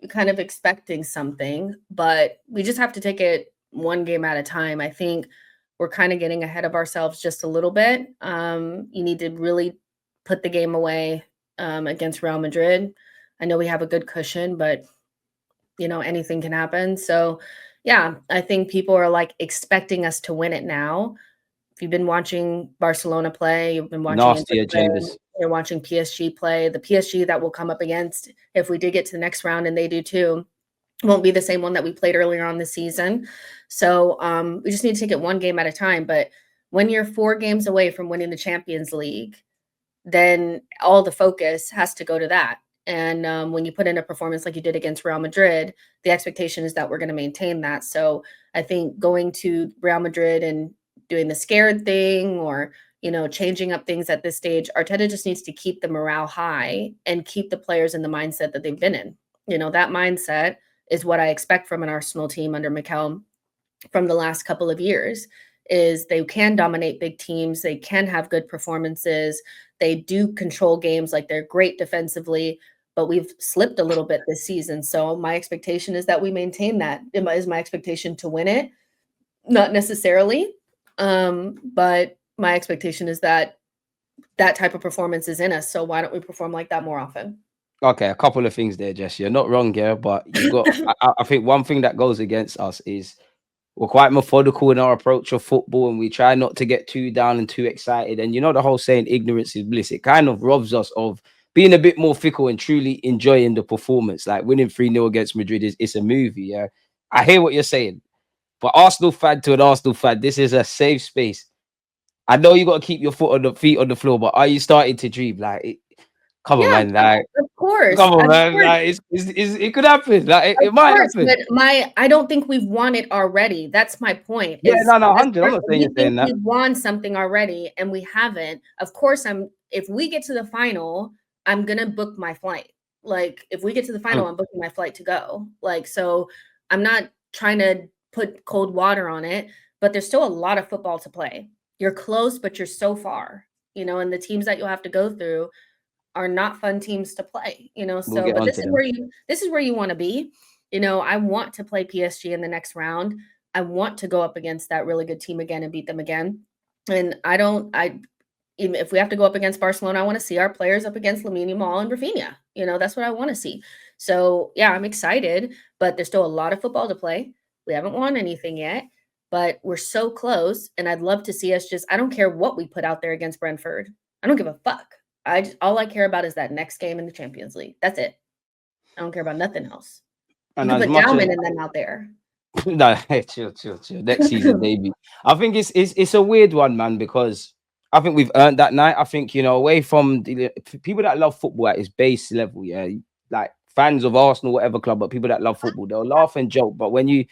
kind of expecting something, but we just have to take it one game at a time. I think we're kind of getting ahead of ourselves just a little bit. You need to really put the game away against Real Madrid. I know we have a good cushion, but anything can happen. So, yeah, I think people are like expecting us to win it now. If you've been watching Barcelona play, you've been watching Inter Nasty play, agendas. you're watching PSG play. The PSG that will come up against if we did get to the next round, and they do too, won't be the same one that we played earlier on this season. So we just need to take it one game at a time. But when you're 4 games away from winning the Champions League, then all the focus has to go to that. And when you put in a performance like you did against Real Madrid, the expectation is that we're going to maintain that. So I think going to Real Madrid and doing the scared thing or changing up things at this stage, Arteta just needs to keep the morale high and keep the players in the mindset that they've been in. That mindset is what I expect from an Arsenal team under Mikel from the last couple of years. Is they can dominate big teams, they can have good performances, they do control games, like they're great defensively, but we've slipped a little bit this season. So my expectation is that we maintain that. Is my expectation to win it? Not necessarily, but my expectation is that type of performance is in us. So why don't we perform like that more often? Okay, a couple of things there, Jess. You're not wrong here, but you got. I think one thing that goes against us is we're quite methodical in our approach of football, and we try not to get too down and too excited. And the whole saying, "Ignorance is bliss." It kind of robs us of being a bit more fickle and truly enjoying the performance. Like winning 3-0 against Madrid it's a movie. Yeah, I hear what you're saying, but Arsenal fan to an Arsenal fan, this is a safe space. I know you got to keep your feet on the floor, but are you starting to dream? Like, come on, Yeah, man. Like, of course. come on, Of man. course. Like, it could happen. Like, it Of might course, happen. but I don't think we've won it already. That's my point. Yeah, Is no, as 100. I'm much not as saying we you're think saying that. we've won something already and we haven't, of course if we get to the final, I'm gonna book my flight. Like if we get to the final, Mm. I'm booking my flight to go. Like, so I'm not trying to put cold water on it, but there's still a lot of football to play. You're close, but you're so far, and the teams that you'll have to go through are not fun teams to play, We'll so get but onto them. this is where you want to be. I want to play PSG in the next round. I want to go up against that really good team again and beat them again. And even if we have to go up against Barcelona, I want to see our players up against Lamine Yamal and Rafinha. That's what I want to see. So yeah, I'm excited, but there's still a lot of football to play. We haven't won anything yet, but we're so close. And I'd love to see us I don't care what we put out there against Brentford. I don't give a fuck. All I care about is that next game in the Champions League. That's it. I don't care about nothing else. You And can as put much as Dalman and them out there. no, hey, chill. Next season, maybe. I think it's a weird one, man, because I think we've earned that night. I think away from the people that love football at its base level, yeah, like fans of Arsenal, whatever club, but people that love football, they'll laugh and joke. But when you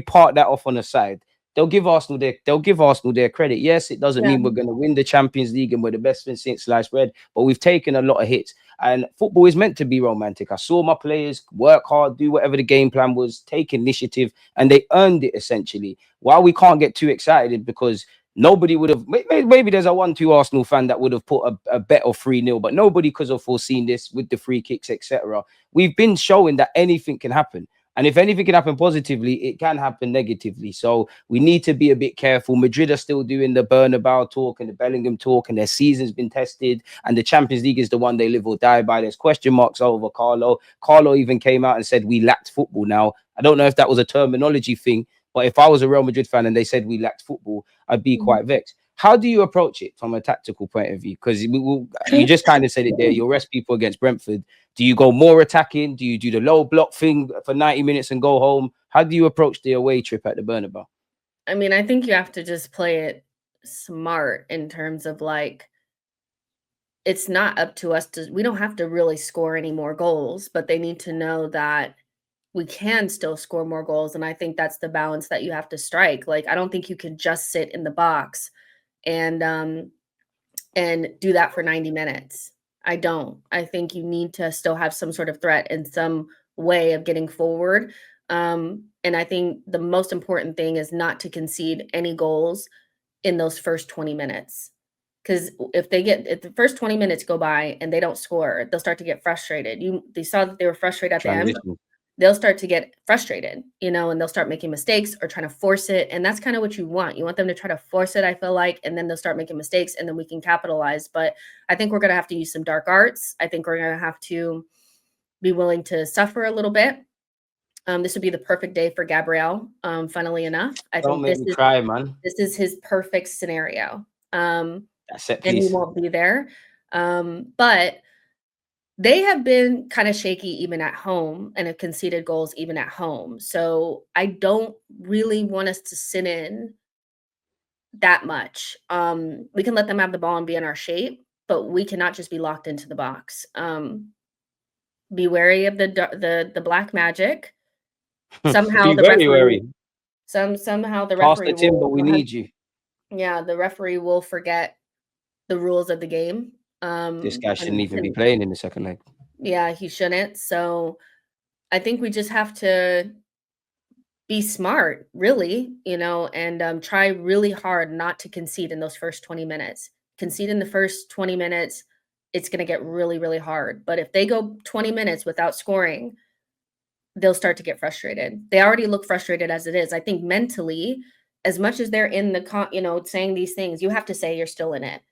part that off on the side, they'll give Arsenal their credit. Yes, it doesn't Yeah. mean we're going to win the Champions League and we're the best thing since sliced bread, but we've taken a lot of hits. And football is meant to be romantic. I saw my players work hard, do whatever the game plan was, take initiative, and they earned it essentially. While we can't get too excited because nobody would have, maybe there's a 1-2 Arsenal fan that would have put a bet of 3-0, but nobody could have foreseen this with the free kicks, etc. We've been showing that anything can happen. And if anything can happen positively, it can happen negatively. So we need to be a bit careful. Madrid are still doing the Bernabeu talk and the Bellingham talk, and their season's been tested. And the Champions League is the one they live or die by. There's question marks over Carlo. Carlo even came out and said we lacked football. Now, I don't know if that was a terminology thing, but if I was a Real Madrid fan and they said we lacked football, I'd be quite vexed. How do you approach it from a tactical point of view? Because you just kind of said it there. You'll rest people against Brentford. Do you go more attacking? Do you do the low block thing for 90 minutes and go home? How do you approach the away trip at the Bernabeu? I mean, I think you have to just play it smart in terms of it's not up to us we don't have to really score any more goals, but they need to know that we can still score more goals. And I think that's the balance that you have to strike. Like, I don't think you can just sit in the box and do that for 90 minutes. I don't. I think you need to still have some sort of threat and some way of getting forward. And I think the most important thing is not to concede any goals in those first 20 minutes. Because if the first 20 minutes go by and they don't score, they'll start to get frustrated. They saw that they were frustrated at the end. Transition. they'll start to get frustrated, you know, and they'll start making mistakes or trying to force it. And that's kind of what you want. You want them to try to force it, I feel like, and then they'll start making mistakes and then we can capitalize. But I think we're going to have to use some dark arts. I think we're going to have to be willing to suffer a little bit. This would be the perfect day for Gabriel. Funnily enough, I Don't think make me cry, man. this is his perfect scenario. That's it, And he please. won't be there. But they have been kind of shaky even at home and have conceded goals even at home. So I don't really want us to sit in that much. We can let them have the ball and be in our shape, but we cannot just be locked into the box. Be wary of the black magic. Somehow Be the very referee wary. somehow the Pass the referee tin, but we will need you. yeah, the referee will forget the rules of the game. This guy shouldn't even be And playing in the second leg. yeah, he shouldn't. So I think we just have to be smart, really, you know, and try really hard not to concede in those first 20 minutes. Concede in the first 20 minutes, it's going to get really, really hard. But if they go 20 minutes without scoring, they'll start to get frustrated. They already look frustrated as it is. I think mentally, as much as they're in the, you know, saying these things, you have to say you're still in it.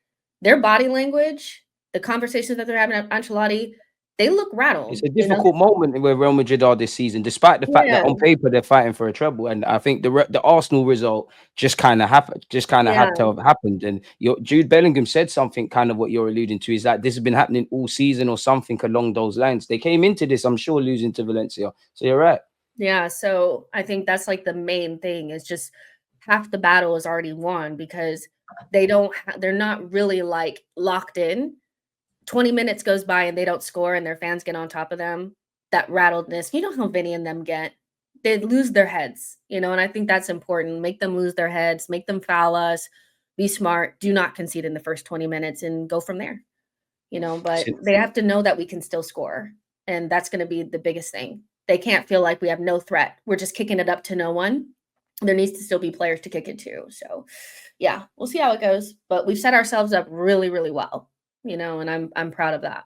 Their body language, the conversations that they're having at Ancelotti, they look rattled. It's a You know? difficult moment where Real Madrid are this season, despite the fact that Yeah, on paper they're fighting for a treble. And I think the Arsenal result just kind of happened, yeah, had to have happened. And Jude Bellingham said something kind of what you're alluding to is that this has been happening all season or something along those lines. They came into this, I'm sure, losing to Valencia. So you're right. yeah. So I think that's like the main thing is just half the battle is already won because they're not really like locked in. 20 minutes goes by and they don't score and their fans get on top of them. That rattledness, you know how Vinny and them get. They lose their heads, you know, and I think that's important. Make them lose their heads, make them foul us, be smart, do not concede in the first 20 minutes and go from there, you know, but they have to know that we can still score. And that's going to be the biggest thing. They can't feel like we have no threat. We're just kicking it up to no one. There needs to still be players to kick it to. So, yeah, we'll see how it goes. But we've set ourselves up really, really well, you know, and I'm proud of that.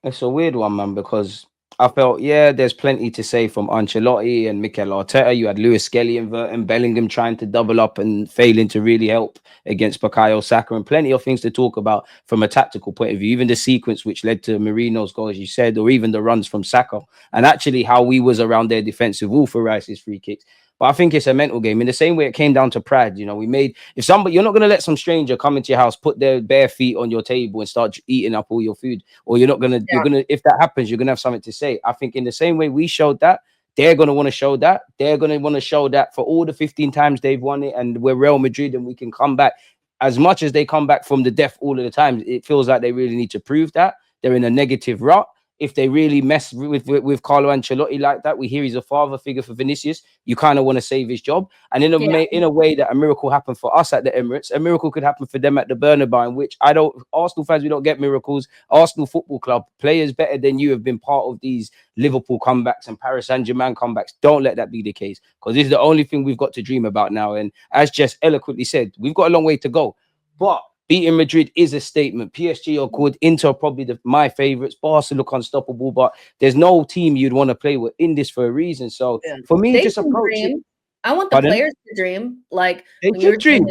It's a weird one, man, because I felt, yeah, there's plenty to say from Ancelotti and Mikel Arteta. You had Lewis Skelly and Bellingham trying to double up and failing to really help against Bukayo Saka, and plenty of things to talk about from a tactical point of view. Even the sequence which led to Marino's goal, as you said, or even the runs from Saka, and actually how we was around their defensive wall for Rice's free kicks. But I think it's a mental game. In the same way it came down to pride, you know, if somebody, you're not going to let some stranger come into your house, put their bare feet on your table and start eating up all your food, or you're going to, if that happens, you're going to have something to say. I think in the same way we showed that, they're going to want to show that. They're going to want to show that for all the 15 times they've won it. And we're Real Madrid and we can come back as much as they come back from the death all of the time. It feels like they really need to prove that they're in a negative rut. If they really mess with Carlo Ancelotti like that, we hear he's a father figure for Vinicius. You kind of want to save his job, and in a way that a miracle happened for us at the Emirates, a miracle could happen for them at the Bernabeu. In which Arsenal fans, we don't get miracles. Arsenal Football Club players better than you have been part of these Liverpool comebacks and Paris Saint-Germain comebacks. Don't let that be the case, because this is the only thing we've got to dream about now. And as Jess eloquently said, we've got a long way to go, but beating Madrid is a statement. PSG are good. Inter are probably my favourites. Barca look unstoppable, but there's no team you'd want to play with in this for a reason. So for me, just approach it. I want the players to dream. Like they when you're dream.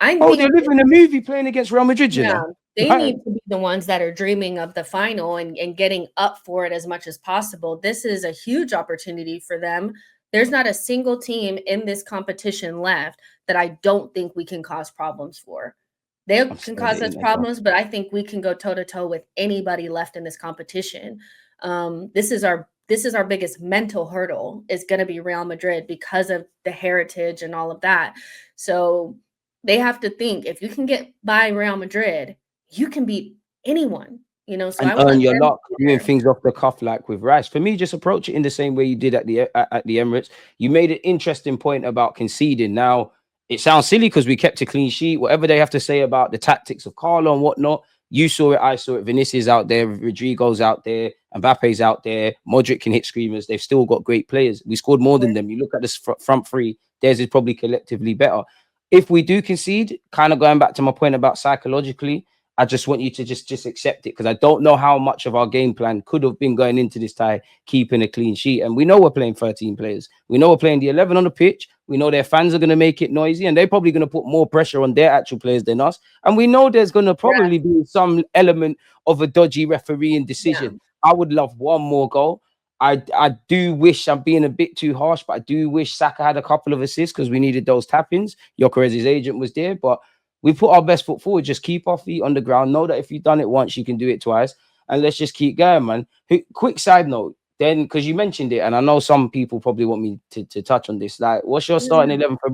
I think they're living a movie playing against Real Madrid. Yeah, you know? They need to be the ones that are dreaming of the final and getting up for it as much as possible. This is a huge opportunity for them. There's not a single team in this competition left that I don't think we can cause problems for. They can cause us problems, but I think we can go toe-to-toe with anybody left in this competition. This is our biggest mental hurdle is going to be Real Madrid because of the heritage and all of that. So they have to think, if you can get by Real Madrid, you can beat anyone, you know. So and earn your luck doing things off the cuff like with Rice. For me, just approach it in the same way you did at the Emirates. You made an interesting point about conceding. Now, it sounds silly because we kept a clean sheet. Whatever they have to say about the tactics of Carlo and whatnot, you saw it, I saw it. Vinicius out there, Rodrigo's out there, Mbappe's out there. Modric can hit screamers. They've still got great players. We scored more than them. You look at this front three, theirs is probably collectively better. If we do concede, kind of going back to my point about psychologically, I just want you to just accept it, because I don't know how much of our game plan could have been going into this tie, keeping a clean sheet. And we know we're playing 13 players. We know we're playing the 11 on the pitch. We know their fans are going to make it noisy, and they're probably going to put more pressure on their actual players than us. And we know there's going to probably be some element of a dodgy refereeing decision. I would love one more goal. I do wish, I'm being a bit too harsh, but I do wish Saka had a couple of assists, because we needed those tap-ins. Gyökeres's agent was there, but we put our best foot forward. Just keep our feet on the ground. Know that if you've done it once, you can do it twice. And let's just keep going, man. Quick side note, then, because you mentioned it, and I know some people probably want me to touch on this. Like, what's your starting 11 for